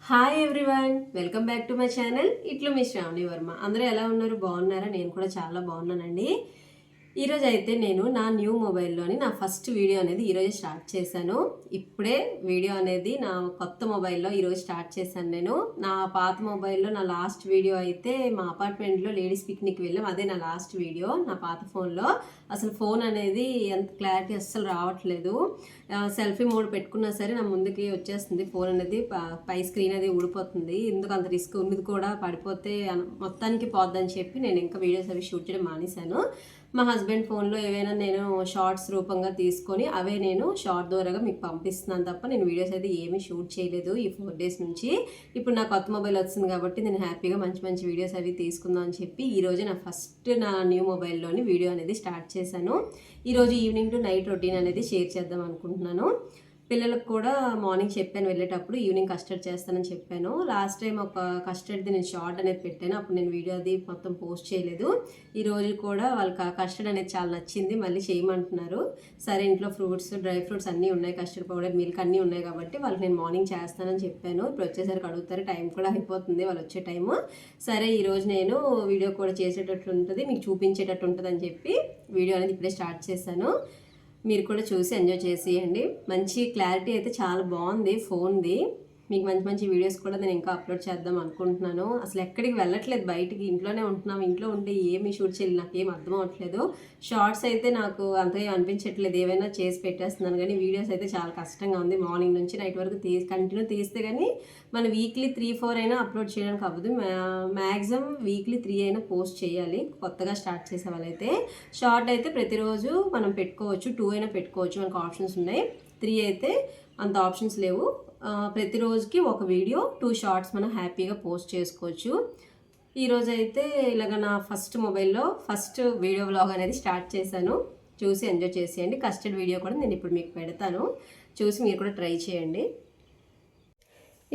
Hi everyone, welcome back to my channel. ఇట్లు మీ శ్రావణి వర్మ. అందరూ ఎలా ఉన్నారు? బాగున్నారా? నేను కూడా చాలా బాగున్నానండి. ఈరోజు అయితే నేను నా న్యూ మొబైల్లోని నా ఫస్ట్ వీడియో అనేది ఈరోజు స్టార్ట్ చేశాను. ఇప్పుడే వీడియో అనేది నా కొత్త మొబైల్లో ఈరోజు స్టార్ట్ చేశాను. నేను నా పాత మొబైల్లో నా లాస్ట్ వీడియో అయితే మా అపార్ట్మెంట్లో లేడీస్ పిక్నిక్ వెళ్ళాం. అదే నా లాస్ట్ వీడియో నా పాత ఫోన్లో. అసలు ఫోన్ అనేది ఎంత క్లారిటీ అస్సలు రావట్లేదు. సెల్ఫీ మోడ్ పెట్టుకున్నా సరే నా ముందుకి వచ్చేస్తుంది ఫోన్ అనేది, పై స్క్రీన్ అది ఊడిపోతుంది. ఎందుకు అంత రిస్క్ ఉన్నది కూడా పడిపోతే మొత్తానికి పోద్దని చెప్పి నేను ఇంకా వీడియోస్ అవి షూట్ చేయడం మానేశాను. మా హస్బెండ్ ఫోన్లో ఏవైనా నేను షార్ట్స్ రూపంగా తీసుకొని అవే నేను షార్ట్ ద్వారాగా మీకు పంపిస్తున్నాను తప్ప నేను వీడియోస్ అయితే ఏమీ షూట్ చేయలేదు ఈ 4 days నుంచి. ఇప్పుడు నా కొత్త మొబైల్ వచ్చింది కాబట్టి నేను హ్యాపీగా మంచి మంచి వీడియోస్ అవి తీసుకుందాం అని చెప్పి ఈరోజు నా న్యూ మొబైల్లోని వీడియో అనేది స్టార్ట్ చేశాను. ఈరోజు ఈవినింగ్ టు నైట్ రొటీన్ అనేది షేర్ చేద్దాం అనుకుంటున్నాను. పిల్లలకు కూడా మార్నింగ్ చెప్పాను, వెళ్ళేటప్పుడు ఈవినింగ్ కస్టర్డ్ చేస్తానని చెప్పాను. లాస్ట్ టైం ఒక కస్టర్డ్ది నేను షార్ట్ అనేది పెట్టాను, అప్పుడు నేను వీడియో అది మొత్తం పోస్ట్ చేయలేదు. ఈరోజు కూడా వాళ్ళకి కస్టర్డ్ అనేది చాలా నచ్చింది, మళ్ళీ చేయమంటున్నారు. సరే ఇంట్లో ఫ్రూట్స్, డ్రై ఫ్రూట్స్ అన్నీ ఉన్నాయి, కస్టర్డ్ పౌడర్, మిల్క్ అన్నీ ఉన్నాయి కాబట్టి వాళ్ళకి నేను మార్నింగ్ చేస్తానని చెప్పాను. ఇప్పుడు వచ్చేసరికి అడుగుతారు, టైం కూడా అయిపోతుంది వాళ్ళు వచ్చే టైము. సరే ఈరోజు నేను వీడియో కూడా చేసేటట్టు ఉంటుంది, మీకు చూపించేటట్టు ఉంటుంది అని చెప్పి వీడియో అనేది ఇప్పుడే స్టార్ట్ చేశాను. మీరు కూడా చూసి ఎంజాయ్ చేసేయండి. మంచి క్లారిటీ అయితే చాలా బాగుంది ఫోన్ది. మీకు మంచి మంచి వీడియోస్ కూడా నేను ఇంకా అప్లోడ్ చేద్దాం అనుకుంటున్నాను. అసలు ఎక్కడికి వెళ్ళట్లేదు, బయటికి ఇంట్లోనే ఉంటున్నాం. ఇంట్లో ఉంటే ఏమి షూట్ చేయాలి నాకు ఏం అర్థం అవ్వట్లేదు. షార్ట్స్ అయితే నాకు అంతగా అనిపించట్లేదు, ఏవైనా చేసి పెట్టేస్తున్నాను. కానీ వీడియోస్ అయితే చాలా కష్టంగా ఉంది. మార్నింగ్ నుంచి నైట్ వరకు కంటిన్యూ తీస్తే కానీ మన వీక్లీ 3-4 అయినా అప్లోడ్ చేయడానికి అవ్వదు. మ్యాక్సిమం వీక్లీ 3 అయినా పోస్ట్ చేయాలి కొత్తగా స్టార్ట్ చేసే వాళ్ళైతే. షార్ట్ అయితే ప్రతిరోజు మనం పెట్టుకోవచ్చు, 2 అయినా పెట్టుకోవచ్చు, మనకు ఆప్షన్స్ ఉన్నాయి. 3 అయితే అంత ఆప్షన్స్ లేవు. ప్రతిరోజుకి ఒక వీడియో, 2 షార్ట్స్ మనం హ్యాపీగా పోస్ట్ చేసుకోవచ్చు. ఈరోజు అయితే ఇలాగ నా ఫస్ట్ మొబైల్లో ఫస్ట్ వీడియో వ్లాగ్ అనేది స్టార్ట్ చేశాను. చూసి ఎంజాయ్ చేసేయండి. కస్టర్డ్ వీడియో కూడా నేను ఇప్పుడు మీకు పెడతాను, చూసి మీరు కూడా ట్రై చేయండి.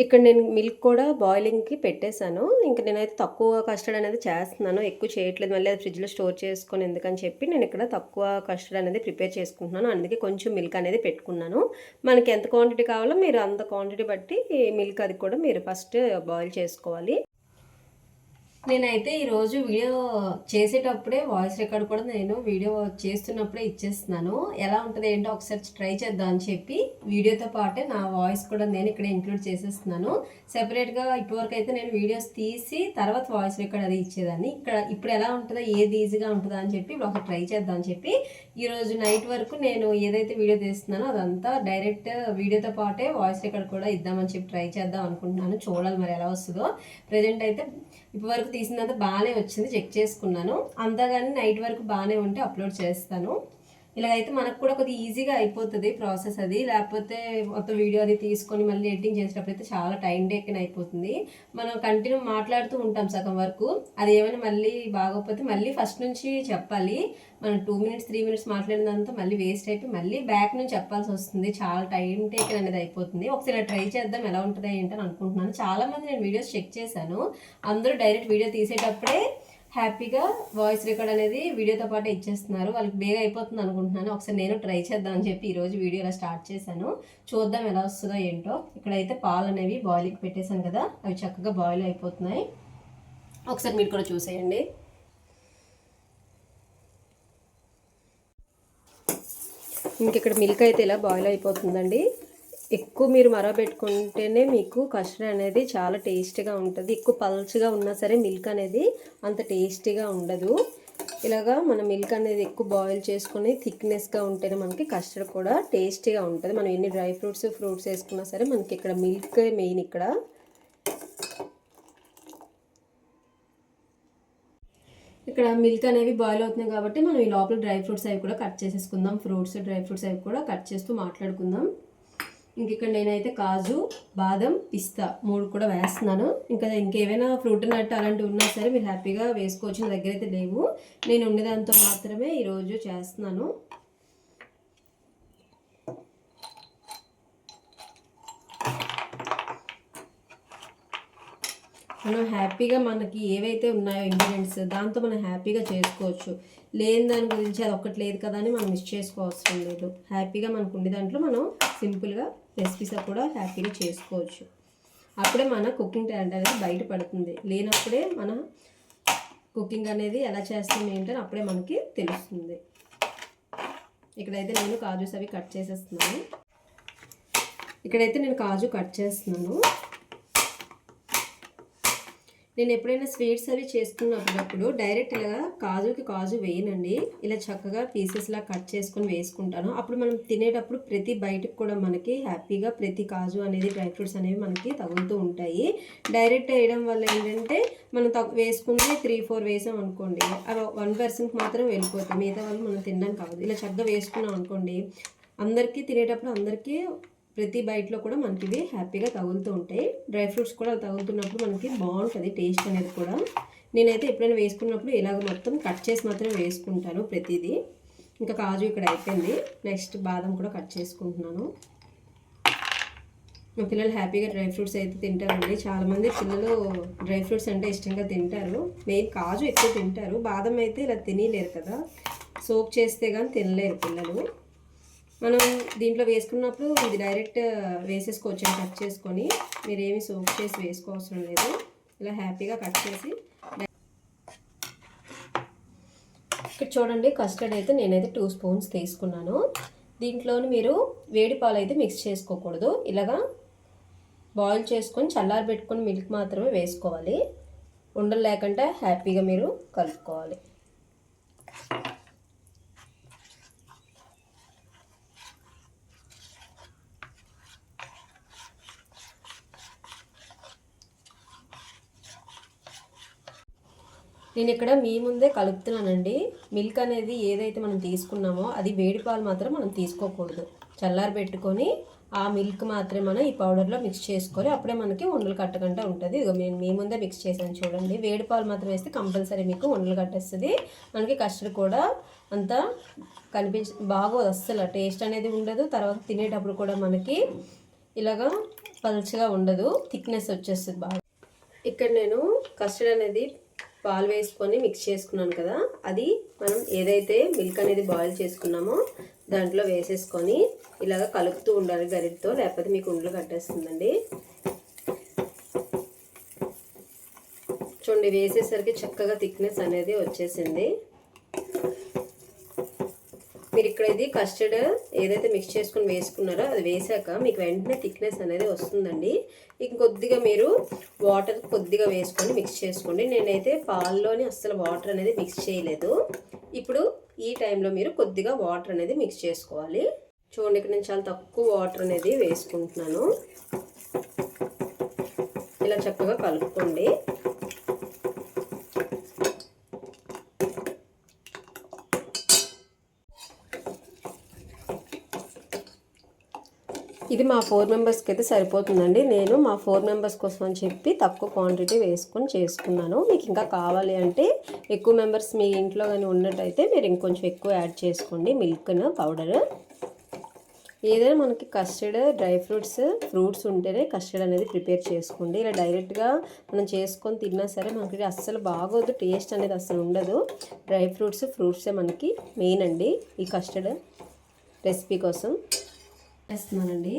ఇక్కడ నేను మిల్క్ కూడా బాయిలింగ్కి పెట్టేశాను. ఇంకా నేనైతే తక్కువ కస్టర్డ్ అనేది చేస్తున్నాను, ఎక్కువ చేయట్లేదు. మళ్ళీ అది ఫ్రిడ్జ్లో స్టోర్ చేసుకొని ఎందుకని చెప్పి నేను ఇక్కడ తక్కువ కస్టర్డ్ అనేది ప్రిపేర్ చేసుకుంటున్నాను. అందుకే కొంచెం మిల్క్ అనేది పెట్టుకున్నాను. మనకి ఎంత క్వాంటిటీ కావాలో మీరు అంత క్వాంటిటీ బట్టి మిల్క్ అది కూడా మీరు ఫస్ట్ బాయిల్ చేసుకోవాలి. నేనైతే ఈరోజు వీడియో చేసేటప్పుడే వాయిస్ రికార్డ్ కూడా నేను వీడియో చేస్తున్నప్పుడే ఇచ్చేస్తున్నాను. ఎలా ఉంటుంది ఏంటో ఒకసారి ట్రై చేద్దాం అని చెప్పి వీడియోతో పాటే నా వాయిస్ కూడా నేను ఇక్కడ ఇంక్లూడ్ చేసేస్తున్నాను. సెపరేట్గా ఇప్పటివరకు అయితే నేను వీడియోస్ తీసి తర్వాత వాయిస్ రికార్డ్ అది ఇచ్చేదాన్ని. ఇప్పుడు ఎలా ఉంటుందో, ఏది ఈజీగా ఉంటుందా అని చెప్పి ఇప్పుడు ఒక ట్రై చేద్దాం అని చెప్పి ఈరోజు నైట్ వరకు నేను ఏదైతే వీడియో తీస్తున్నానో అదంతా డైరెక్ట్ వీడియోతో పాటే వాయిస్ రికార్డ్ కూడా ఇద్దామని చెప్పి ట్రై చేద్దాం అనుకుంటున్నాను. చూడాలి మరి ఎలా వస్తుందో. ప్రజెంట్ అయితే ఇప్పటివరకు తీసినంత బాగానే వచ్చింది, చెక్ చేసుకున్నాను. అంతగాని నైట్ వరకు బాగానే ఉంటే అప్లోడ్ చేస్తాను. ఇలాగైతే మనకు కూడా కొద్దిగా ఈజీగా అయిపోతుంది ప్రాసెస్ అది. లేకపోతే మొత్తం వీడియో అది తీసుకొని మళ్ళీ ఎడిటింగ్ చేసేటప్పుడు అయితే చాలా టైం టేకెన్ అయిపోతుంది. మనం కంటిన్యూ మాట్లాడుతూ ఉంటాం సగం వరకు, అది ఏమైనా మళ్ళీ బాగోకపోతే మళ్ళీ ఫస్ట్ నుంచి చెప్పాలి. మనం 2 minutes 3 minutes మాట్లాడినంత మళ్ళీ వేస్ట్ అయిపోయి మళ్ళీ బ్యాక్ నుంచి చెప్పాల్సి వస్తుంది. చాలా టైం టేకెన్ అనేది అయిపోతుంది. ఒకసారి ట్రై చేద్దాం ఎలా ఉంటుందో ఏంటని అనుకుంటున్నాను. చాలామంది నేను వీడియోస్ చెక్ చేశాను, అందరూ డైరెక్ట్ వీడియో తీసేటప్పుడే హ్యాపీగా వాయిస్ రికార్డ్ అనేది వీడియోతో పాటు ఇచ్చేస్తున్నారు. వాళ్ళకి బేగా అయిపోతుంది అనుకుంటున్నాను. ఒకసారి నేను ట్రై చేద్దామని చెప్పి ఈరోజు వీడియో ఇలా స్టార్ట్ చేశాను. చూద్దాం ఎలా వస్తుందో ఏంటో. ఇక్కడైతే పాలు అనేవి బాయిల్కి పెట్టేశాను కదా, అవి చక్కగా బాయిల్ అయిపోతున్నాయి. ఒకసారి మీరు కూడా చూసేయండి. ఇంక ఇక్కడ మిల్క్ అయితే ఇలా బాయిల్ అయిపోతుందండి. ఎక్కువ మీరు మరగబెట్టుకుంటేనే మీకు కస్టర్డ్ అనేది చాలా టేస్టీగా ఉంటుంది. ఎక్కువ పల్చగా ఉన్నా సరే మిల్క్ అనేది అంత టేస్టీగా ఉండదు. ఇలాగా మన మిల్క్ అనేది ఎక్కువ బాయిల్ చేసుకొని థిక్నెస్గా ఉంటేనే మనకి కస్టర్డ్ కూడా టేస్టీగా ఉంటుంది. మనం ఎన్ని డ్రై ఫ్రూట్స్ వేసుకున్నా సరే మనకి ఇక్కడ మిల్క్ మెయిన్. ఇక్కడ మిల్క్ అనేవి బాయిల్ అవుతున్నాయి కాబట్టి మనం ఈ లోపల డ్రై ఫ్రూట్స్ అవి కూడా కట్ చేసేసుకుందాం. ఫ్రూట్స్, డ్రై ఫ్రూట్స్ అవి కూడా కట్ చేస్తూ మాట్లాడుకుందాం. ఇక్కడ నేనైతే కాజు, బాదం, పిస్తా 3 కూడా వేస్తున్నాను. ఇంకేమైనా ఫ్రూట్ నట్ అలాంటివి ఉన్నా సరే మీరు హ్యాపీగా వేసుకోవచ్చు. నా దగ్గర అయితే లేవు, నేను ఉండేదాంతో మాత్రమే ఈరోజు చేస్తున్నాను. మనం హ్యాపీగా మనకి ఏవైతే ఉన్నాయో ఇంగ్రీడియంట్స్ దాంతో మనం హ్యాపీగా చేసుకోవచ్చు. లేని దాని గురించి అది ఒక్కటి లేదు కదా అని మనం మిస్ చేసుకోవసరం లేదు. హ్యాపీగా మనకు ఉండే దాంట్లో మనం సింపుల్గా రెసిపీస్ కూడా హ్యాపీగా చేసుకోవచ్చు. అప్పుడే మన కుకింగ్ టాలెంట్ అనేది బయటపడుతుంది. లేనప్పుడే మన కుకింగ్ అనేది ఎలా చేస్తాం ఏంటని అప్పుడే మనకి తెలుస్తుంది. ఇక్కడైతే నేను కాజూస్ అవి కట్ చేసేస్తున్నాను. ఇక్కడైతే నేను కాజు కట్ చేస్తున్నాను. నేను ఎప్పుడైనా స్వీట్స్ అవి చేసుకున్నప్పుడు డైరెక్ట్ ఇలా కాజుకి కాజు వేయనండి. ఇలా చక్కగా పీసెస్లా కట్ చేసుకొని వేసుకుంటాను. అప్పుడు మనం తినేటప్పుడు ప్రతి బయటకు కూడా మనకి హ్యాపీగా ప్రతి కాజు అనేది డ్రై ఫ్రూట్స్ అనేవి మనకి తగులుతూ ఉంటాయి. డైరెక్ట్ వేయడం వల్ల ఏంటంటే మనం వేసుకుంటే 3-4 వేసాం అనుకోండి, అవి 1% మాత్రం వెళ్ళిపోతాయి. మిగతా వాళ్ళు మనం తినడం కాదు. ఇలా చక్కగా వేసుకున్నాం అనుకోండి, అందరికీ తినేటప్పుడు అందరికీ ప్రతి బైట్లో కూడా మనకి ఇవి హ్యాపీగా తగులుతూ ఉంటాయి. డ్రై ఫ్రూట్స్ కూడా తగులుతున్నప్పుడు మనకి బాగుంటుంది టేస్ట్ అనేది కూడా. నేనైతే ఎప్పుడైనా వేసుకున్నప్పుడు ఇలాగ మొత్తం కట్ చేసి మాత్రం వేసుకుంటాను ప్రతిదీ. ఇంకా కాజు ఇక్కడ అయిపోయింది. నెక్స్ట్ బాదం కూడా కట్ చేసుకుంటున్నాను. మా పిల్లలు హ్యాపీగా డ్రై ఫ్రూట్స్ అయితే తింటారండి. చాలామంది పిల్లలు డ్రై ఫ్రూట్స్ అంటే ఇష్టంగా తింటారు. మెయిన్ కాజు ఎక్కువ తింటారు. బాదం అయితే ఇలా తినలేరు కదా, సోక్ చేస్తే కానీ తినలేరు పిల్లలు. మనం దీంట్లో వేసుకున్నప్పుడు ఇది డైరెక్ట్ వేసేసుకోవచ్చు, కట్ చేసుకొని. మీరేమి సోక్ చేసి వేసుకోవసరం లేదు. ఇలా హ్యాపీగా కట్ చేసి ఇక్కడ చూడండి, కస్టర్డ్ అయితే నేనైతే 2 స్పూన్స్ తీసుకున్నాను. దీంట్లోని మీరు వేడి పాలు అయితే మిక్స్ చేసుకోకూడదు. ఇలాగా బాయిల్ చేసుకొని చల్లారబెట్టుకొని మిల్క్ మాత్రమే వేసుకోవాలి. ఉండలు లేకుండా హ్యాపీగా మీరు కలుపుకోవాలి. నేను ఇక్కడ మీ ముందే కలుపుతున్నానండి. మిల్క్ అనేది ఏదైతే మనం తీసుకున్నామో అది వేడి పాలు మాత్రం మనం తీసుకోకూడదు. చల్లారబెట్టుకొని ఆ మిల్క్ మాత్రమే మనం ఈ పౌడర్లో మిక్స్ చేసుకొని అప్పుడే మనకి ఉండలు కట్టకుండా ఉంటుంది. ఇదిగో నేను మీ ముందే మిక్స్ చేశాను చూడండి. వేడి పాలు మాత్రం వేస్తే కంపల్సరీ మీకు ఉండలు కట్టేస్తుంది. మనకి కస్టర్డ్ కూడా అంత బాగోదు, అస్సలు టేస్ట్ అనేది ఉండదు. తర్వాత తినేటప్పుడు కూడా మనకి ఇలాగా పల్చగా ఉండదు, థిక్నెస్ వచ్చేస్తుంది బాగా. ఇక్కడ నేను కస్టర్డ్ అనేది పాలు వేసుకొని మిక్స్ చేసుకున్నాను కదా, అది మనం ఏదైతే మిల్క్ అనేది బాయిల్ చేసుకున్నామో దాంట్లో వేసేసుకొని ఇలాగ కలుపుతూ ఉండాలి గరిటతో, లేకపోతే మీకు ఉండలు కట్టేస్తుందండి. చూడండి, వేసేసరికి చక్కగా థిక్నెస్ అనేది వచ్చేసింది. మీరు ఇక్కడ ఇది కస్టర్డ్ ఏదైతే మిక్స్ చేసుకుని వేసుకున్నారో అది వేసాక మీకు వెంటనే థిక్నెస్ అనేది వస్తుందండి. ఇంకొద్దిగా మీరు వాటర్ కొద్దిగా వేసుకొని మిక్స్ చేసుకోండి. నేనైతే పాల్లోని అస్సలు వాటర్ అనేది మిక్స్ చేయలేదు. ఇప్పుడు ఈ టైంలో మీరు కొద్దిగా వాటర్ అనేది మిక్స్ చేసుకోవాలి. చూడండి, ఇక్కడ నేను చాలా తక్కువ వాటర్ అనేది వేసుకుంటున్నాను. ఇలా చక్కగా కలుపుకోండి. ఇది మా 4 మెంబర్స్కి అయితే సరిపోతుందండి. నేను మా 4 మెంబర్స్ కోసం అని చెప్పి తక్కువ క్వాంటిటీ వేసుకొని చేసుకున్నాను. మీకు ఇంకా కావాలి అంటే ఎక్కువ మెంబర్స్ మీ ఇంట్లో కానీ ఉన్నట్టయితే మీరు ఇంకొంచెం ఎక్కువ యాడ్ చేసుకోండి మిల్క్ను పౌడర్. ఏదైనా మనకి కస్టర్డ్ డ్రై ఫ్రూట్స్ ఉంటేనే కస్టర్డ్ అనేది ప్రిపేర్ చేసుకోండి. ఇలా డైరెక్ట్గా మనం చేసుకొని తిన్నా సరే మనకి అస్సలు బాగోదు, టేస్ట్ అనేది అస్సలు ఉండదు. డ్రై ఫ్రూట్సే మనకి మెయిన్ అండి ఈ కస్టర్డ్ రెసిపీ కోసం వేస్తున్నానండి.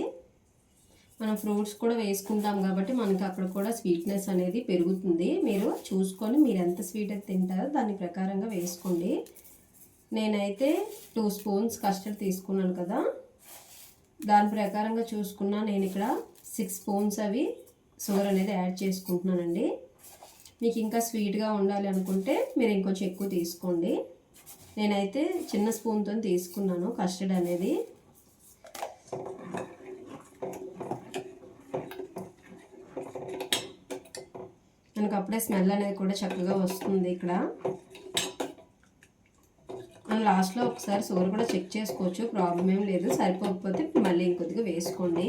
మనం ఫ్రూట్స్ కూడా వేసుకుంటాం కాబట్టి మనకి అక్కడ కూడా స్వీట్నెస్ అనేది పెరుగుతుంది. మీరు చూసుకొని మీరు ఎంత స్వీట్ అయితే తింటారో దాని ప్రకారంగా వేసుకోండి. నేనైతే 2 స్పూన్స్ కస్టర్డ్ తీసుకున్నాను కదా, దాని ప్రకారంగా చూసుకున్నా నేను ఇక్కడ 6 స్పూన్స్ అవి షుగర్ అనేది యాడ్ చేసుకుంటున్నానండి. మీకు ఇంకా స్వీట్గా ఉండాలి అనుకుంటే మీరు ఇంకొంచెం ఎక్కువ తీసుకోండి. నేనైతే చిన్న స్పూన్తో తీసుకున్నాను కస్టర్డ్ అనేది. మనకు అప్పుడే స్మెల్ అనేది కూడా చక్కగా వస్తుంది. ఇక్కడ మనం లాస్ట్లో ఒకసారి షుగర్ కూడా చెక్ చేసుకోవచ్చు, ప్రాబ్లం ఏం లేదు. సరిపోకపోతే మళ్ళీ ఇంకొద్దిగా వేసుకోండి.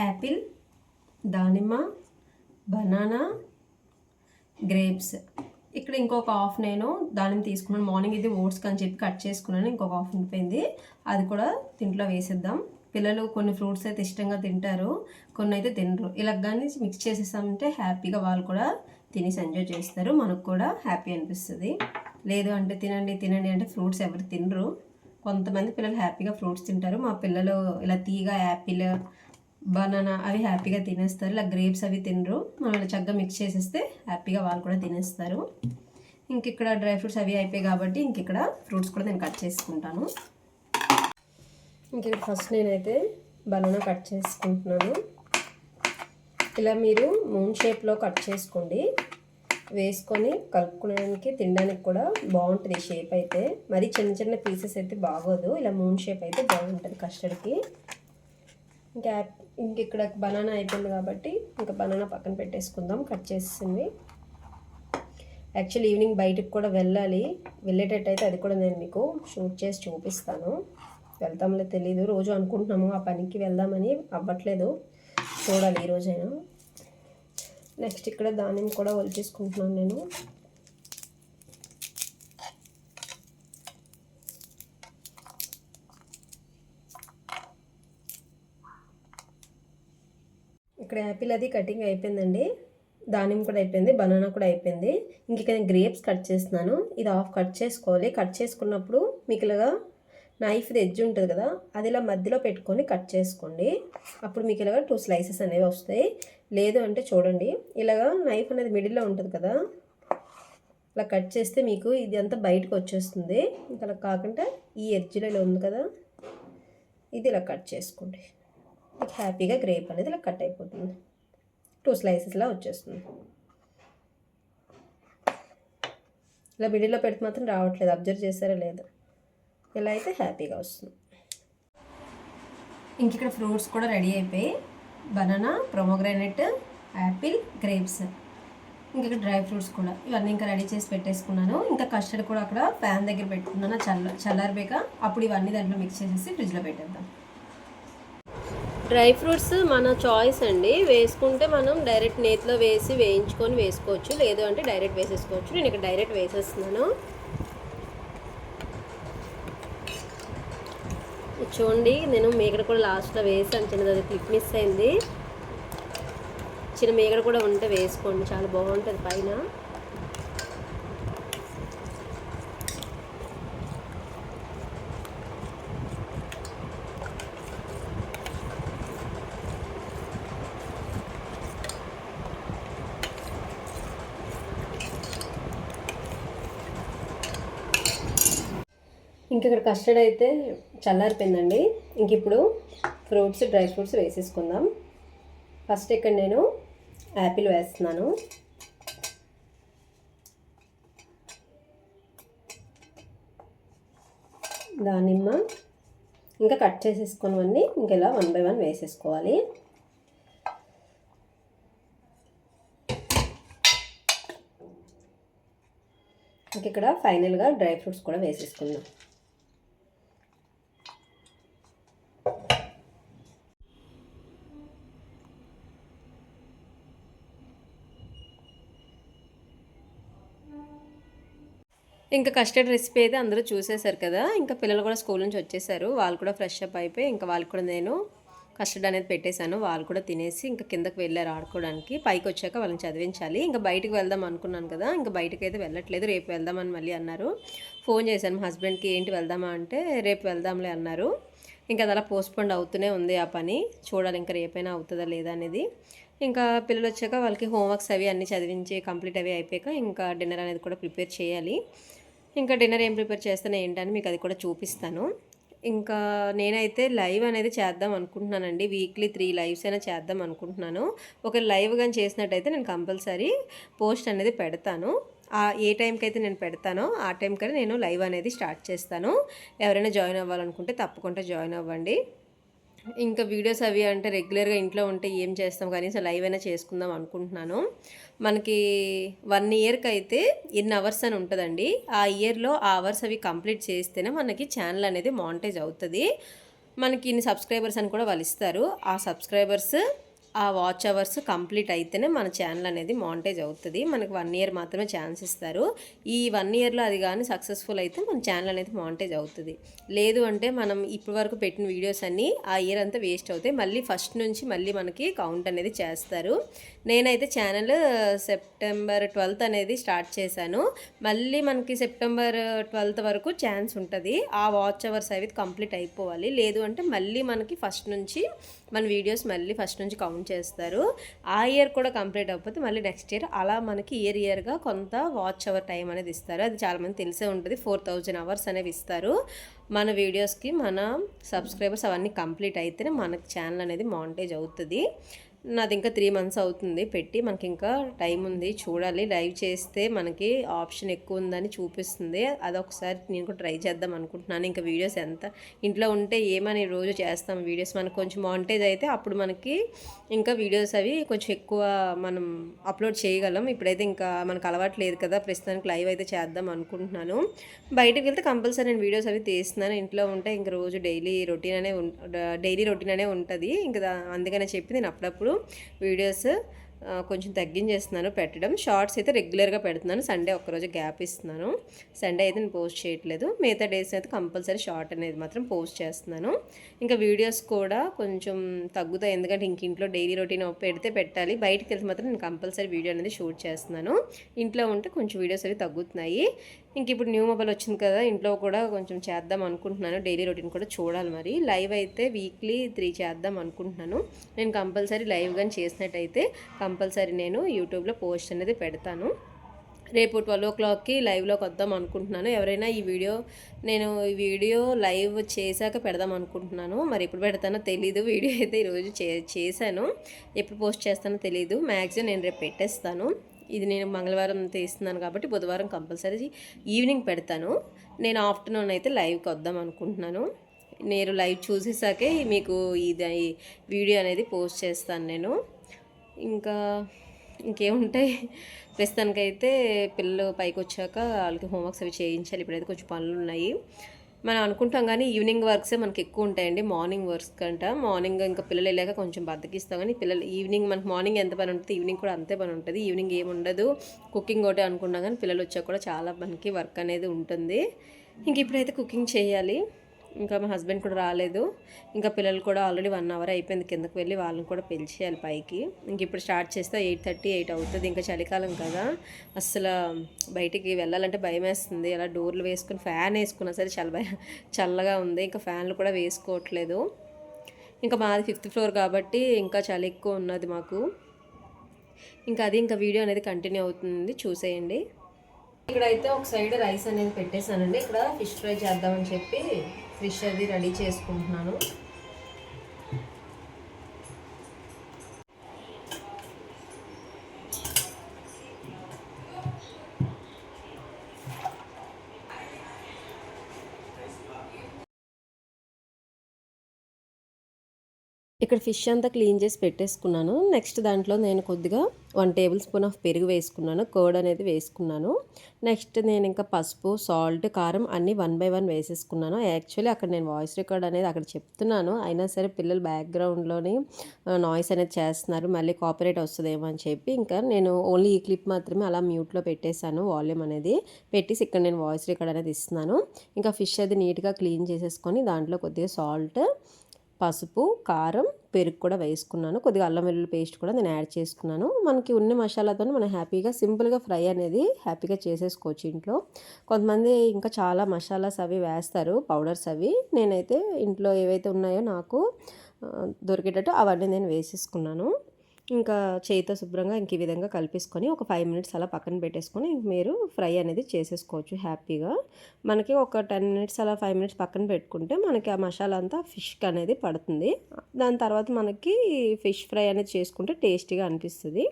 యాపిల్, దానిమ్మ, బనానా, గ్రేప్స్. ఇక్కడ ఇంకొక హాఫ్ నేను దానిమ్మ తీసుకున్నాను. మార్నింగ్ ఇది ఓట్స్కి అని చెప్పి కట్ చేసుకున్నాను. ఇంకొక హాఫ్ ఉండిపోయింది, అది కూడా దీంట్లో వేసేద్దాం. పిల్లలు కొన్ని ఫ్రూట్స్ అయితే ఇష్టంగా తింటారు, కొన్ని అయితే తినరు. ఇలా కానీ మిక్స్ చేసేసామంటే హ్యాపీగా వాళ్ళు కూడా తినేసి ఎంజాయ్ చేస్తారు, మనకు కూడా హ్యాపీ అనిపిస్తుంది. లేదు అంటే తినండి తినండి అంటే ఫ్రూట్స్ ఎవరు తినరు. కొంతమంది పిల్లలు హ్యాపీగా ఫ్రూట్స్ తింటారు. మా పిల్లలు ఇలా తీగ యాపిల్, బనానా అవి హ్యాపీగా తినేస్తారు. ఇలా గ్రేప్స్ అవి తినరు. మనం ఇలా చక్కగా మిక్స్ చేసేస్తే హ్యాపీగా వాళ్ళు కూడా తినేస్తారు. ఇంక ఇక్కడ డ్రై ఫ్రూట్స్ అవి అయిపోయాయి కాబట్టి ఇంక ఇక్కడ ఫ్రూట్స్ కూడా నేను కట్ చేసుకుంటాను. ఇంక ఇక్కడ ఫస్ట్ నేనైతే బనానా కట్ చేసుకుంటున్నాను. ఇలా మీరు మూన్ షేప్లో కట్ చేసుకోండి. వేసుకొని కలుపుకోవడానికి తినడానికి కూడా బాగుంటుంది ఈ షేప్ అయితే. మరి చిన్న చిన్న పీసెస్ అయితే బాగోదు. ఇలా మూన్ షేప్ అయితే బాగుంటుంది కస్టర్డ్కి. ఇంక ఇక్కడ బనానా అయిపోయింది కాబట్టి ఇంకా బనానా పక్కన పెట్టేసుకుందాం కట్ చేసింది. యాక్చువల్లీ ఈవినింగ్ బయటకు కూడా వెళ్ళాలి. వెళ్ళేటట్టయితే అది కూడా నేను మీకు షూట్ చేసి చూపిస్తాను. వెళ్తాంలే తెలీదు. రోజు అనుకుంటున్నాము ఆ పనికి వెళ్దామని, అవ్వట్లేదు. చూడాలి ఈరోజైనా. నెక్స్ట్ ఇక్కడ దానిని కూడా ఒలిచేసుకుంటున్నాను నేను. ఇక్కడ యాపిల్ అది కటింగ్ అయిపోయిందండి. దానిమ్మ కూడా అయిపోయింది, బనానా కూడా అయిపోయింది. ఇంక ఇక్కడ నేను గ్రేప్స్ కట్ చేస్తున్నాను. ఇది హాఫ్ కట్ చేసుకోవాలి. కట్ చేసుకున్నప్పుడు మీకు ఇలాగా నైఫ్ది ఎడ్జ్ ఉంటుంది కదా, అది ఇలా మధ్యలో పెట్టుకొని కట్ చేసుకోండి. అప్పుడు మీకు ఇలాగ 2 స్లైసెస్ అనేవి వస్తాయి. లేదు అంటే చూడండి, ఇలాగా నైఫ్ అనేది మిడిల్లో ఉంటుంది కదా, ఇలా కట్ చేస్తే మీకు ఇది అంతా బయటకు వచ్చేస్తుంది. ఇంకా అలా కాకుండా ఈ ఎడ్జ్లో ఇలా ఉంది కదా, ఇది ఇలా కట్ చేసుకోండి. మీకు హ్యాపీగా గ్రేప్ అనేది ఇలా కట్ అయిపోతుంది. 2 స్లైసెస్లా వచ్చేస్తుంది. ఇలా మిడిల్లో పెడితే మాత్రం రావట్లేదు. అబ్జర్వ్ చేస్తారా లేదా? ఇలా అయితే హ్యాపీగా వస్తుంది. ఇంక ఇక్కడ ఫ్రూట్స్ కూడా రెడీ అయిపోయి, బనానా, ప్రొమోగ్రానేట్, యాపిల్, గ్రేప్స్, ఇంక ఇక్కడ డ్రై ఫ్రూట్స్ కూడా ఇవన్నీ ఇంకా రెడీ చేసి పెట్టేసుకున్నాను. ఇంకా కస్టర్డ్ కూడా అక్కడ ప్యాన్ దగ్గర పెట్టుకున్నాను. చల్లారిపోయాక అప్పుడు ఇవన్నీ దాంట్లో మిక్స్ చేసేసి ఫ్రిడ్జ్లో పెట్టేద్దాం. డ్రై ఫ్రూట్స్ మన చాయిస్ అండి. వేసుకుంటే మనం డైరెక్ట్ నేతిలో వేసి వేయించుకొని వేసుకోవచ్చు, లేదు అంటే డైరెక్ట్ వేసేసుకోవచ్చు. నేను ఇక్కడ డైరెక్ట్ వేసేస్తున్నాను. చూడండి, నేను మేగడ కూడా లాస్ట్లో వేసాను. చిన్నది అది క్లిప్ మిస్ అయింది. చిన్న మేగడ కూడా ఉంటే వేసుకోండి, చాలా బాగుంటుంది పైన. ఇంక ఇక్కడ కస్టర్డ్ అయితే చల్లారిపోయిందండి. ఇంక ఇప్పుడు ఫ్రూట్స్, డ్రై ఫ్రూట్స్ వేసేసుకుందాం. ఫస్ట్ ఇక్కడ నేను యాపిల్ వేస్తున్నాను. దానిమ్మ, ఇంకా కట్ చేసేసుకున్నవన్నీ ఇంక ఇలా 1 by 1 వేసేసుకోవాలి. ఇంక ఇక్కడ ఫైనల్గా డ్రై ఫ్రూట్స్ కూడా వేసేసుకుందాం. ఇంకా కస్టర్డ్ రెసిపీ అయితే అందరూ చూసేశారు కదా. ఇంకా పిల్లలు కూడా స్కూల్ నుంచి వచ్చేసారు. వాళ్ళు కూడా ఫ్రెష్ అప్ అయిపోయి ఇంకా వాళ్ళకి కూడా నేను కస్టర్డ్ అనేది పెట్టేశాను. వాళ్ళు కూడా తినేసి ఇంకా కిందకి వెళ్ళారు ఆడుకోవడానికి. పైకి వచ్చాక వాళ్ళని చదివించాలి. ఇంకా బయటకు వెళ్దాం అనుకున్నాను కదా, ఇంకా బయటకు అయితే వెళ్ళట్లేదు. రేపు వెళ్దామని మళ్ళీ అన్నారు. ఫోన్ చేశాను మా హస్బెండ్కి, ఏంటి వెళ్దామా అంటే రేపు వెళ్దాంలే అన్నారు. ఇంకా అది అలా పోస్ట్పోండ్ అవుతూనే ఉంది ఆ పని. చూడాలి ఇంకా రేపైనా అవుతుందా లేదా అనేది. ఇంకా పిల్లలు వచ్చాక వాళ్ళకి హోంవర్క్స్ అవి అన్నీ చదివించి కంప్లీట్ అవి అయిపోయాక ఇంకా డిన్నర్ అనేది కూడా ప్రిపేర్ చేయాలి. ఇంకా డిన్నర్ ఏం ప్రిపేర్ చేస్తానో ఏంటని మీకు అది కూడా చూపిస్తాను. ఇంకా నేనైతే లైవ్ అనేది చేద్దాం అనుకుంటున్నానండి. వీక్లీ 3 లైవ్స్ అయినా చేద్దాం అనుకుంటున్నాను. ఒక లైవ్ కానీ చేసినట్టయితే నేను కంపల్సరీ పోస్ట్ అనేది పెడతాను. ఏ టైంకి అయితే నేను పెడతానో ఆ టైంకనే నేను లైవ్ అనేది స్టార్ట్ చేస్తాను. ఎవరైనా జాయిన్ అవ్వాలనుకుంటే తప్పకుండా జాయిన్ అవ్వండి. ఇంకా వీడియోస్ అవి అంటే రెగ్యులర్గా ఇంట్లో ఉంటే ఏం చేస్తాం, కనీసం లైవ్ అయినా చేసుకుందాం అనుకుంటున్నాను. మనకి 1 ఇయర్కి అయితే ఎన్ని అవర్స్ అని ఉంటుందండి. ఆ ఇయర్లో ఆ అవర్స్ అవి కంప్లీట్ చేస్తేనే మనకి ఛానల్ అనేది మానిటైజ్ అవుతుంది. మనకి ఇన్ని సబ్స్క్రైబర్స్ అని కూడా వాళ్ళు ఇస్తారు. ఆ సబ్స్క్రైబర్స్ ఆ వాచ్ అవర్స్ కంప్లీట్ అయితేనే మన ఛానల్ అనేది మానిటైజ్ అవుతుంది. మనకి 1 ఇయర్ మాత్రమే ఛాన్స్ ఇస్తారు. ఈ 1 ఇయర్లో అది కానీ సక్సెస్ఫుల్ అయితే మన ఛానల్ అనేది మానిటైజ్ అవుతుంది. లేదు అంటే మనం ఇప్పటి వరకు పెట్టిన వీడియోస్ అన్నీ ఆ ఇయర్ అంతా వేస్ట్ అవుతాయి. మళ్ళీ ఫస్ట్ నుంచి మళ్ళీ మనకి కౌంట్ అనేది చేస్తారు. నేనైతే ఛానల్ సెప్టెంబర్ 12th అనేది స్టార్ట్ చేశాను. మళ్ళీ మనకి సెప్టెంబర్ 12th వరకు ఛాన్స్ ఉంటుంది. ఆ వాచ్ అవర్స్ అవి కంప్లీట్ అయిపోవాలి. లేదు అంటే మళ్ళీ మనకి ఫస్ట్ నుంచి మన వీడియోస్ మళ్ళీ ఫస్ట్ నుంచి కౌంట్ చేస్తారు. ఆ ఇయర్ కూడా కంప్లీట్ అయిపోతే మళ్ళీ నెక్స్ట్ ఇయర్ అలా మనకి ఇయర్గా కొంత వాచ్ అవర్ టైం అనేది ఇస్తారు. అది చాలామంది తెలిసే ఉంటుంది. 4000 అవర్స్ అనేవి ఇస్తారు. మన వీడియోస్కి మన సబ్స్క్రైబర్స్ అవన్నీ కంప్లీట్ అయితేనే మనకి ఛానల్ అనేది మానిటైజ్ అవుతుంది. నాది ఇంకా 3 months అవుతుంది పెట్టి. మనకి ఇంకా టైం ఉంది, చూడాలి. లైవ్ చేస్తే మనకి ఆప్షన్ ఎక్కువ ఉందని చూపిస్తుంది. అదొకసారి నేను కూడా ట్రై చేద్దాం అనుకుంటున్నాను. ఇంకా వీడియోస్ ఎంత ఇంట్లో ఉంటే ఏమని రోజు చేస్తాం వీడియోస్, మనకు కొంచెం మానిటైజ్ అయితే అప్పుడు మనకి ఇంకా వీడియోస్ అవి కొంచెం ఎక్కువ మనం అప్లోడ్ చేయగలం. ఇప్పుడైతే ఇంకా మనకు అలవాటు లేదు కదా, ప్రస్తుతానికి లైవ్ అయితే చేద్దాం అనుకుంటున్నాను. బయటకు వెళ్తే కంపల్సరీ నేను వీడియోస్ అవి తీస్తున్నాను. ఇంట్లో ఉంటే ఇంక రోజు డైలీ రొటీన్ అనే ఉంటుంది. ఇంకా అందుకనే చెప్పి నేను అప్పుడప్పుడు వీడియోస్ కొంచెం తగ్గించేస్తున్నాను పెట్టడం. షార్ట్స్ అయితే రెగ్యులర్గా పెడుతున్నాను. సండే ఒక్కరోజు గ్యాప్ ఇస్తున్నాను. సండే అయితే నేను పోస్ట్ చేయట్లేదు. మిగతా డేస్ అయితే కంపల్సరీ షార్ట్ అనేది మాత్రం పోస్ట్ చేస్తున్నాను. ఇంకా వీడియోస్ కూడా కొంచెం తగ్గుతాయి, ఎందుకంటే ఇంట్లో డైలీ రొటీన్ పెడితే పెట్టాలి. బయటికి వెళ్తే మాత్రం నేను కంపల్సరీ వీడియో అనేది షూట్ చేస్తున్నాను. ఇంట్లో ఉంటే కొంచెం వీడియోస్ అవి తగ్గుతున్నాయి. ఇంక ఇప్పుడు న్యూ మొబైల్ వచ్చింది కదా, ఇంట్లో కూడా కొంచెం చేద్దాం అనుకుంటున్నాను. డైలీ రొటీన్ కూడా చూడాలి. మరి లైవ్ అయితే వీక్లీ 3 చేద్దాం అనుకుంటున్నాను. నేను కంపల్సరీ లైవ్ కానీ చేసినట్టయితే కంపల్సరీ నేను యూట్యూబ్లో పోస్ట్ అనేది పెడతాను. రేపు 12 o'clockకి లైవ్లోకి వద్దాం అనుకుంటున్నాను. ఎవరైనా ఈ వీడియో లైవ్ చేశాక పెడదాం అనుకుంటున్నాను. మరి ఎప్పుడు పెడతానో తెలీదు. వీడియో అయితే ఈరోజు చేశాను, ఎప్పుడు పోస్ట్ చేస్తానో తెలీదు. మ్యాక్సిమం నేను రేపు పెట్టేస్తాను. ఇది నేను మంగళవారం తీస్తున్నాను కాబట్టి బుధవారం కంపల్సరీ ఈవినింగ్ పెడతాను. నేను ఆఫ్టర్నూన్ అయితే లైవ్కి వద్దాం అనుకుంటున్నాను. నేను లైవ్ చూసేసాకే మీకు ఇది వీడియో అనేది పోస్ట్ చేస్తాను నేను. ఇంకేముంటాయి, ప్రస్తుతానికైతే పిల్లలు పైకి వచ్చాక వాళ్ళకి హోంవర్క్స్ అవి చేయించాలి. ఇప్పుడైతే కొంచెం పనులు ఉన్నాయి. మనం అనుకుంటాం కానీ ఈవినింగ్ వర్క్సే మనకి ఎక్కువ ఉంటాయండి. మార్నింగ్ వర్క్స్ మార్నింగ్ ఇంకా పిల్లలు వెళ్ళాక కొంచెం బద్దకిస్తాం. కానీ పిల్లలు ఈవినింగ్ మనకి మార్నింగ్ ఎంత పని ఉంటుంది ఈవినింగ్ కూడా అంతే పని ఉంటుంది. ఈవినింగ్ ఏముండదు, కుకింగ్ ఒకటే అనుకున్నాం. కానీ పిల్లలు వచ్చాక కూడా చాలా మనకి వర్క్ అనేది ఉంటుంది. ఇంక ఇప్పుడైతే కుకింగ్ చేయాలి. ఇంకా మా హస్బెండ్ కూడా రాలేదు. ఇంకా పిల్లలు కూడా ఆల్రెడీ 1 hour అయిపోయింది కిందకు వెళ్ళి, వాళ్ళని కూడా పిలిచేయాలి పైకి. ఇంక ఇప్పుడు స్టార్ట్ చేస్తే 8:30, 8 అవుతుంది. ఇంకా చలికాలం కదా, అస్సలు బయటికి వెళ్ళాలంటే భయం వేస్తుంది. అలా డోర్లు వేసుకుని ఫ్యాన్ వేసుకున్నా సరే చల్లగా ఉంది. ఇంకా ఫ్యాన్లు కూడా వేసుకోవట్లేదు. ఇంకా మాది 5th floor కాబట్టి ఇంకా చలి ఎక్కువ ఉన్నది మాకు. ఇంకా వీడియో అనేది కంటిన్యూ అవుతుంది, చూసేయండి. ఇక్కడైతే ఒక సైడ్ రైస్ అనేది పెట్టేశానండి. ఇక్కడ ఫిష్ ఫ్రై చేద్దామని చెప్పి ఫిష్ అది రెడీ చేసుకుంటున్నాను. ఇక్కడ ఫిష్ అంతా క్లీన్ చేసి పెట్టేసుకున్నాను. నెక్స్ట్ దాంట్లో నేను కొద్దిగా 1 tablespoon ఆఫ్ పెరుగు వేసుకున్నాను. కర్డ్ అనేది వేసుకున్నాను. నెక్స్ట్ నేను ఇంకా పసుపు, సాల్ట్, కారం అన్నీ 1 by 1 వేసేసుకున్నాను. యాక్చువల్లీ అక్కడ నేను వాయిస్ రికార్డ్ అనేది అక్కడ చెప్తున్నాను, అయినా సరే పిల్లలు బ్యాక్గ్రౌండ్లోని నాయిస్ అనేది చేస్తున్నారు, మళ్ళీ కాపీరైట్ వస్తుందేమో అని చెప్పి ఇంకా నేను ఓన్లీ ఈ క్లిప్ మాత్రమే అలా మ్యూట్లో పెట్టేశాను. వాల్యూమ్ అనేది పెట్టేసి ఇక్కడ నేను వాయిస్ రికార్డ్ అనేది ఇస్తున్నాను. ఇంకా ఫిష్ అది నీట్గా క్లీన్ చేసేసుకొని దాంట్లో కొద్దిగా సాల్ట్, పసుపు, కారం, పెరుగు కూడా వేసుకున్నాను. కొద్దిగా అల్లం వెల్లుల్లి పేస్ట్ కూడా నేను యాడ్ చేసుకున్నాను. మనకి ఉన్న మసాలాతో మనం హ్యాపీగా సింపుల్గా ఫ్రై అనేది హ్యాపీగా చేసేసుకోవచ్చు ఇంట్లో. కొంతమంది ఇంకా చాలా మసాలాస్ అవి వేస్తారు, పౌడర్స్ అవి. నేనైతే ఇంట్లో ఏవైతే ఉన్నాయో నాకు దొరికేటట్టు అవన్నీ నేను వేసేసుకున్నాను. ఇంకా చేయితో శుభ్రంగా ఇంక ఈ విధంగా కలిపేసుకొని ఒక 5 minutes అలా పక్కన పెట్టేసుకొని మీరు ఫ్రై అనేది చేసేసుకోవచ్చు హ్యాపీగా. మనకి ఒక 10 minutes అలా 5 minutes పక్కన పెట్టుకుంటే మనకి ఆ మసాలా అంతా ఫిష్కి అనేది పడుతుంది. దాని తర్వాత మనకి ఫిష్ ఫ్రై అనేది చేసుకుంటే టేస్టీగా అనిపిస్తుంది.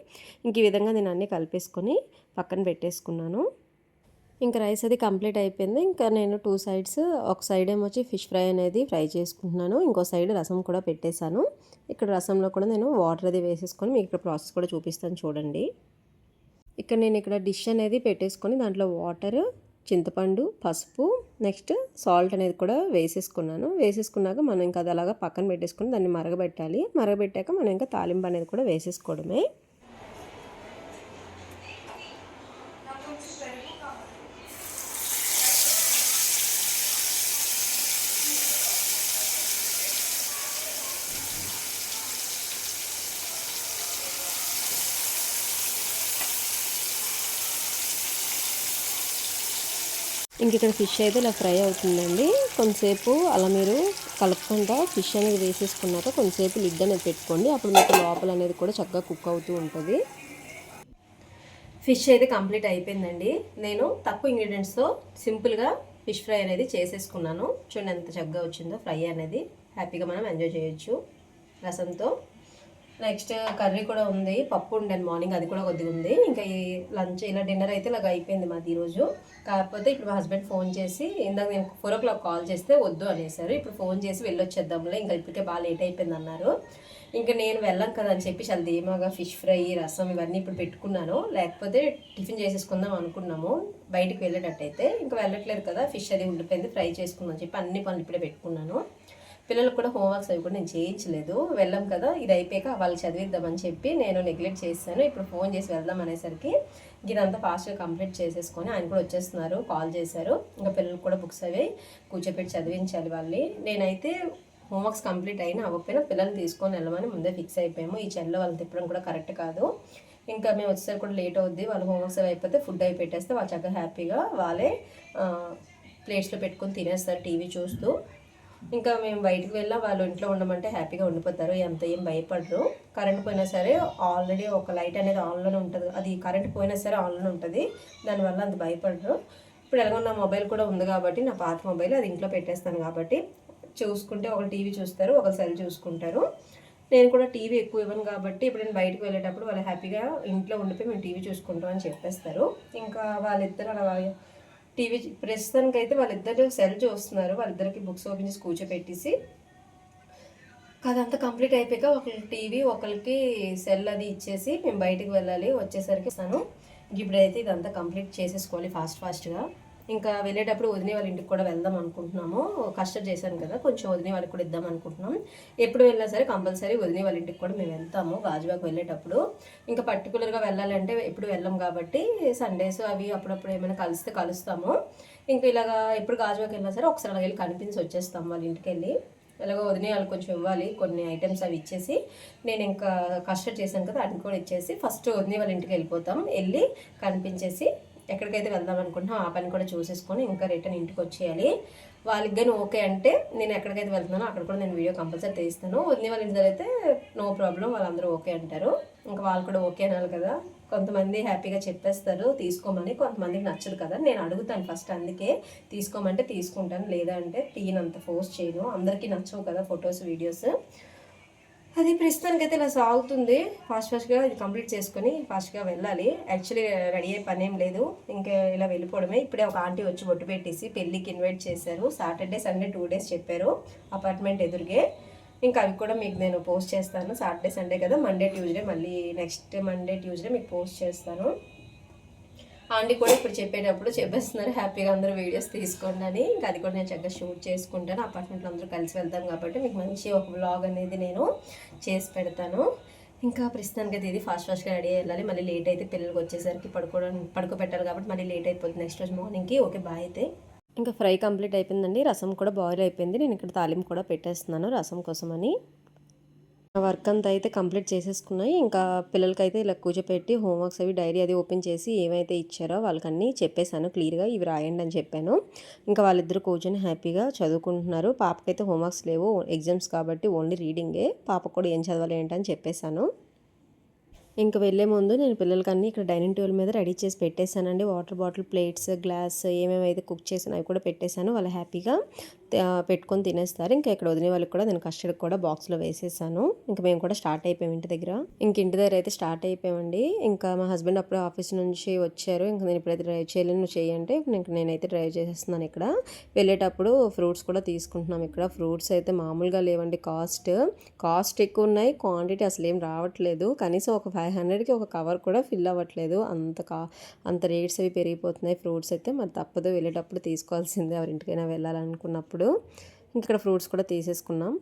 ఇంక ఈ విధంగా నేను అన్నీ కలిపేసుకొని పక్కన పెట్టేసుకున్నాను. ఇంకా రైస్ అది కంప్లీట్ అయిపోయింది. ఇంకా నేను 2 sides, ఒక సైడ్ ఏమొచ్చి ఫిష్ ఫ్రై అనేది ఫ్రై చేసుకుంటున్నాను, ఇంకో సైడ్ రసం కూడా పెట్టేశాను. ఇక్కడ రసంలో కూడా నేను వాటర్ అది వేసేసుకొని మీకు ఇక్కడ ప్రాసెస్ కూడా చూపిస్తాను చూడండి. ఇక్కడ నేను డిష్ అనేది పెట్టేసుకొని దాంట్లో వాటర్, చింతపండు, పసుపు, నెక్స్ట్ సాల్ట్ అనేది కూడా వేసేసుకున్నాను. వేసేసుకున్నాక మనం ఇంకా అది అలాగా పక్కన పెట్టేసుకుని దాన్ని మరగబెట్టాలి. మరగబెట్టాక మనం ఇంకా తాలింపు అనేది కూడా వేసేసుకోవడమే. ఇంక ఇక్కడ ఫిష్ అయితే ఇలా ఫ్రై అవుతుందండి. కొంతసేపు అలా మీరు కలుపుకుంటా ఫిష్ అనేది వేసేసుకున్నాక కొంతసేపు లిడ్ అనేది పెట్టుకోండి. అప్పుడు మీకు లోపల అనేది కూడా చక్కగా కుక్ అవుతూ ఉంటుంది. ఫిష్ అయితే కంప్లీట్ అయిపోయిందండి. నేను తక్కువ ఇంగ్రీడియంట్స్తో సింపుల్గా ఫిష్ ఫ్రై అనేది చేసేసుకున్నాను. చూడండి ఎంత చక్కగా వచ్చిందో ఫ్రై అనేది. హ్యాపీగా మనం ఎంజాయ్ చేయొచ్చు రసంతో. నెక్స్ట్ కర్రీ కూడా ఉంది, పప్పు ఉండేది మార్నింగ్, అది కూడా కొద్దిగా ఉంది. ఇంకా ఈ లంచ్ ఇలా డిన్నర్ అయితే ఇలాగ అయిపోయింది మాది ఈరోజు. కాకపోతే ఇప్పుడు మా హస్బెండ్ ఫోన్ చేసి, ఇందాక నేను 4 o'clock కాల్ చేస్తే వద్దు అనేసారు. ఇప్పుడు ఫోన్ చేసి వెళ్ళొచ్చేద్దాంలే, ఇంకా ఇప్పటికే బాగా లేట్ అయిపోయింది అన్నారు. ఇంకా నేను వెళ్ళాం కదా అని చెప్పి చాలా ధీమాగా ఫిష్ ఫ్రై, రసం ఇవన్నీ ఇప్పుడు పెట్టుకున్నాను. లేకపోతే టిఫిన్ చేసేసుకుందాం అనుకున్నాము బయటికి వెళ్ళేటట్టయితే. ఇంకా వెళ్ళట్లేదు కదా, ఫిష్ అది ఉండిపోయింది, ఫ్రై చేసుకుందాం చెప్పి అన్ని పనులు ఇప్పుడే పెట్టుకున్నాను. పిల్లలకు కూడా హోంవర్క్స్ అవి కూడా నేను చేయించలేదు. వెళ్ళాం కదా, ఇది అయిపోయాక వాళ్ళు చదివిద్దామని చెప్పి నేను నెగ్లెక్ట్ చేశాను. ఇప్పుడు ఫోన్ చేసి వెళ్దాం అనేసరికి ఇదంతా ఫాస్ట్గా కంప్లీట్ చేసేసుకొని ఆయన కూడా వచ్చేస్తున్నారు, కాల్ చేశారు. ఇంకా పిల్లలకు కూడా బుక్స్ అవి కూర్చోపెట్టి చదివించాలి వాళ్ళు. నేనైతే హోంవర్క్స్ కంప్లీట్ అయినా అవ్వకపోయినా పిల్లల్ని తీసుకొని వెళ్ళమని ముందే ఫిక్స్ అయిపోయాము. ఈ చెల్లో వాళ్ళని తిప్పడం కూడా కరెక్ట్ కాదు. ఇంకా మేము వచ్చేసరికి కూడా లేట్ అవుద్ది. వాళ్ళు హోంవర్క్స్ అవి అయిపోతే ఫుడ్ అవి పెట్టేస్తే వాళ్ళు చక్కగా హ్యాపీగా వాళ్ళే ప్లేట్స్లో పెట్టుకొని తినేస్తారు టీవీ చూస్తూ. ఇంకా మేము బయటకు వెళ్ళా వాళ్ళు ఇంట్లో ఉండమంటే హ్యాపీగా ఉండిపోతారు, ఎంత ఏం భయపడరు. కరెంట్ పోయినా సరే ఆల్రెడీ ఒక లైట్ అనేది ఆన్లోనే ఉంటుంది, అది కరెంట్ పోయినా సరే ఆన్లోనే ఉంటుంది, దానివల్ల అంత భయపడరు. ఇప్పుడు ఎలాగో నా మొబైల్ కూడా ఉంది కాబట్టి, నా పాత మొబైల్ అది ఇంట్లో పెట్టేస్తాను కాబట్టి చూసుకుంటే ఒకరు టీవీ చూస్తారు, ఒకరు సెల్ చూసుకుంటారు. నేను కూడా టీవీ ఎక్కువ ఇవ్వను కాబట్టి ఇప్పుడు నేను బయటకు వెళ్ళేటప్పుడు వాళ్ళు హ్యాపీగా ఇంట్లో ఉండిపోయి మేము టీవీ చూసుకుంటాం అని చెప్పేస్తారు. ఇంకా వాళ్ళిద్దరు అలా టీవీ ప్రస్తుతానికి అయితే వాళ్ళిద్దరు సెల్ చూస్తున్నారు. వాళ్ళిద్దరికి బుక్స్ ఓపెన్ చేసి కూర్చోపెట్టేసి అదంతా కంప్లీట్ అయిపోయాక ఒకరికి టీవీ ఒకరికి సెల్ అది ఇచ్చేసి మేము బయటికి వెళ్ళాలి. వచ్చేసరికి ఇస్తాను. ఇప్పుడైతే ఇదంతా కంప్లీట్ చేసేసుకోవాలి ఫాస్ట్గా. ఇంకా వెళ్ళేటప్పుడు వదిన వాళ్ళ ఇంటికి కూడా వెళ్దాం అనుకుంటున్నాము. కస్టర్డ్ చేశాను కదా, కొంచెం వదిన వాళ్ళకి కూడా ఇద్దాం అనుకుంటున్నాం. ఎప్పుడు వెళ్ళినా సరే కంపల్సరీ వదిన వాళ్ళ ఇంటికి కూడా మేము వెళ్తాము గాజువాకు వెళ్ళేటప్పుడు. ఇంకా పర్టికులర్గా వెళ్ళాలంటే ఎప్పుడు వెళ్ళాం కాబట్టి సండేస్ అవి అప్పుడప్పుడు ఏమైనా కలిస్తే కలుస్తాము. ఇంకా ఇలాగా ఎప్పుడు గాజువాకు వెళ్ళినా సరే ఒకసారి అలా వెళ్ళి కనిపించి వచ్చేస్తాం వాళ్ళ ఇంటికి వెళ్ళి. ఎలాగో వదిన వాళ్ళు కొంచెం ఇవ్వాలి కొన్ని ఐటమ్స్ అవి ఇచ్చేసి, నేను ఇంకా కస్టర్డ్ చేశాను కదా వాటిని కూడా ఇచ్చేసి ఫస్ట్ వదిన వాళ్ళ ఇంటికి వెళ్ళిపోతాం. వెళ్ళి కనిపించేసి ఎక్కడికైతే వెళ్దాం అనుకుంటున్నాం ఆ పని కూడా చూసేసుకొని ఇంకా రిటర్న్ ఇంటికి వచ్చేయాలి. వాళ్ళకి కానీ ఓకే అంటే నేను ఎక్కడికైతే వెళ్తున్నానో అక్కడ కూడా నేను వీడియో కంపల్సరీ తీస్తాను. వదిన వాళ్ళ ఇంటి దగ్గర అయితే నో ప్రాబ్లం, వాళ్ళందరూ ఓకే అంటారు. ఇంకా వాళ్ళు కూడా ఓకే అనాలి కదా. కొంతమంది హ్యాపీగా చెప్పేస్తారు తీసుకోమని, కొంతమందికి నచ్చదు కదా. నేను అడుగుతాను ఫస్ట్, అందుకే తీసుకోమంటే తీసుకుంటాను, లేదా అంటే తీయనంత ఫోర్స్ చేయను. అందరికీ నచ్చవు కదా ఫొటోస్ వీడియోస్. అది ప్రస్తుతానికి అయితే ఇలా సాగుతుంది. ఫాస్ట్గా ఇది కంప్లీట్ చేసుకొని ఫాస్ట్గా వెళ్ళాలి. యాక్చువల్లీ రెడీ అయ్యే పని ఏం లేదు, ఇంకా ఇలా వెళ్ళిపోవడమే. ఇప్పుడే ఒక ఆంటీ వచ్చి బొట్టు పెట్టేసి పెళ్ళికి ఇన్వైట్ చేశారు. సాటర్డే సండే 2 days చెప్పారు అపార్ట్మెంట్ ఎదురుగే. ఇంకా అవి కూడా మీకు నేను పోస్ట్ చేస్తాను. సాటర్డే సండే కదా, మండే ట్యూస్డే మళ్ళీ నెక్స్ట్ మండే ట్యూస్డే మీకు పోస్ట్ చేస్తాను. ఆంటీ కూడా ఇప్పుడు చెప్పేటప్పుడు చెప్పేస్తున్నారు హ్యాపీగా అందరూ వీడియోస్ తీసుకోండి అని. ఇంకా అది కూడా నేను చక్కగా షూట్ చేసుకుంటాను. అపార్ట్మెంట్లో అందరూ కలిసి వెళ్తాం కాబట్టి మీకు మంచి ఒక వ్లాగ్ అనేది నేను చేసి పెడతాను. ఇంకా ప్రస్తుతానికి అయితే ఇది ఫాస్ట్గా రెడీ వెళ్ళాలి. మళ్ళీ లేట్ అయితే పిల్లలకి వచ్చేసరికి పడుకోబెట్టాలి కాబట్టి మళ్ళీ లేట్ అయిపోతుంది నెక్స్ట్ రోజు మార్నింగ్కి. ఓకే బాయ్ అయితే. ఇంకా ఫ్రై కంప్లీట్ అయిపోయిందండి. రసం కూడా బాయిల్ అయిపోయింది. నేను ఇక్కడ తాలింపు కూడా పెట్టేస్తున్నాను రసం కోసమని. వర్క్ అంతా అయితే కంప్లీట్ చేసేసుకున్నాయి. ఇంకా పిల్లలకైతే ఇలా కూర్చోపెట్టి హోంవర్క్స్ అవి డైరీ అది ఓపెన్ చేసి ఏమైతే ఇచ్చారో వాళ్ళకన్నీ చెప్పేశాను క్లియర్గా, ఇవి రాయండి అని చెప్పాను. ఇంకా వాళ్ళిద్దరు కూర్చొని హ్యాపీగా చదువుకుంటున్నారు. పాపకైతే హోంవర్క్స్ లేవు, ఎగ్జామ్స్ కాబట్టి ఓన్లీ రీడింగే. పాప కూడా ఏం చదవాలి ఏంటని చెప్పేశాను. ఇంక వెళ్ళే ముందు నేను పిల్లలకన్నీ ఇక్కడ డైనింగ్ టేబుల్ మీద రెడీ చేసి పెట్టేశానండి. వాటర్ బాటిల్, ప్లేట్స్, గ్లాస్ ఏమేమైతే కుక్ చేసాను అవి కూడా పెట్టేశాను. వాళ్ళు హ్యాపీగా పెట్టుకొని తినేస్తారు. ఇంకా ఇక్కడ వదిలే వాళ్ళకి కూడా నేను కస్టర్డ్ కూడా బాక్స్లో వేసేసాను. ఇంకా మేము కూడా స్టార్ట్ అయిపోయాం ఇంటి దగ్గర. ఇంటి దగ్గర అయితే స్టార్ట్ అయిపోయామండి. ఇంకా మా హస్బెండ్ అప్పుడు ఆఫీస్ నుంచి వచ్చారు. ఇంకా నేను ఇప్పుడైతే డ్రైవ్ చేయలేను, నువ్వు చేయంటే నేనైతే డ్రైవ్ చేసేస్తున్నాను. ఇక్కడ వెళ్ళేటప్పుడు ఫ్రూట్స్ కూడా తీసుకుంటున్నాం. ఇక్కడ ఫ్రూట్స్ అయితే మామూలుగా లేవండి, కాస్ట్ ఎక్కువ ఉన్నాయి, క్వాంటిటీ అసలు ఏం రావట్లేదు. కనీసం ఒక 500కి ఒక కవర్ కూడా ఫిల్ అవ్వట్లేదు. అంత రేట్స్ అవి పెరిగిపోతున్నాయి ఫ్రూట్స్ అయితే. మరి తప్పదు, వెళ్ళేటప్పుడు తీసుకోవాల్సిందే ఎవరింటికైనా వెళ్ళాలనుకున్నప్పుడు. ఇక్కడ ఫ్రూట్స్ కూడా తీసేసుకున్నాం.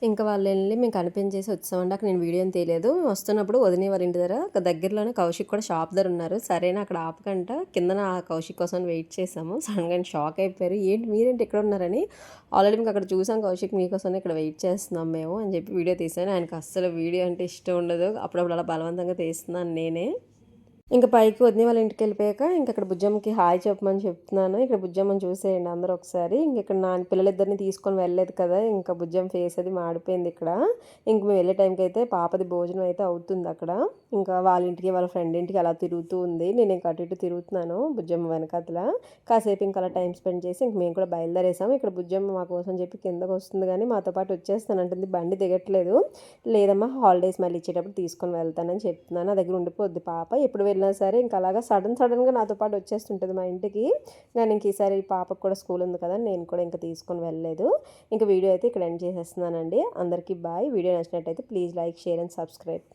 ఇంకా వాళ్ళు వెళ్ళి మేము కనిపించేసి వచ్చామండి. అక్కడ నేను వీడియో ఏం తీయలేదు. వస్తున్నప్పుడు వదిన వాళ్ళ ఇంటి దగ్గరలోనే కౌశిక్ కూడా షాప్ దగ్గర ఉన్నారు. సరేనా అక్కడ ఆపకంట కిందన కౌశిక్ కోసం వెయిట్ చేసాము. సడన్గా షాక్ అయిపోయారు, ఏంటి మీరేంటి ఇక్కడ ఉన్నారని. ఆల్రెడీ మీకు అక్కడ చూసాం కౌశిక్, మీకోసం ఇక్కడ వెయిట్ చేస్తున్నాం మేము అని చెప్పి వీడియో తీసాను. ఆయనకు అస్సలు వీడియో అంటే ఇష్టం ఉండదు. అప్పుడప్పుడు అలా బలవంతంగా తీస్తున్నాను నేనే. ఇంకా పైకి వదిన వాళ్ళ ఇంటికి వెళ్ళిపోయాక ఇంక అక్కడ బుజ్జమ్మకి హాయ్ చెప్పమని చెప్తున్నాను. ఇక్కడ బుజ్జమ్మని చూసేయండి అందరూ ఒకసారి. ఇంక ఇక్కడ నా పిల్లలిద్దరిని తీసుకొని వెళ్ళలేదు కదా, ఇంకా బుజ్జమ్మ ఫేస్ అది మాడిపోయింది ఇక్కడ. ఇంక మేము వెళ్ళే టైంకి అయితే పాపది భోజనం అయితే అవుతుంది అక్కడ. ఇంకా వాళ్ళ ఇంటికి వాళ్ళ ఫ్రెండ్ ఇంటికి అలా తిరుగుతూ ఉంది. నేను ఇంకా అటు ఇటు తిరుగుతున్నాను బుజ్జమ్మ వెనకాతల. కాసేపు ఇంకా అలా టైం స్పెండ్ చేసి ఇంక మేము కూడా బయలుదేరేసాము. ఇక్కడ బుజ్జమ్మ మా కోసం చెప్పి కిందకు వస్తుంది, కానీ మాతో పాటు వచ్చేస్తానంటుంది. బండి దిగట్లేదు. లేదమ్మా హాలిడేస్ మళ్ళీ ఇచ్చేటప్పుడు తీసుకొని వెళ్తానని చెప్తున్నాను. నా దగ్గర ఉండిపోద్ది పాప. ఎప్పుడు వెళ్ళినా సరే ఇంకా అలాగా సడన్గా నాతో పాటు వచ్చేస్తుంటుంది మా ఇంటికి. కానీ ఇంక ఈసారి పాపకు కూడా స్కూల్ ఉంది కదా, నేను కూడా ఇంకా తీసుకొని వెళ్ళలేదు. ఇంకా వీడియో అయితే ఇక్కడ ఎండ్ చేసేస్తున్నానండి. అందరికీ బాయ్. వీడియో నచ్చినట్టయితే please like, share and subscribe.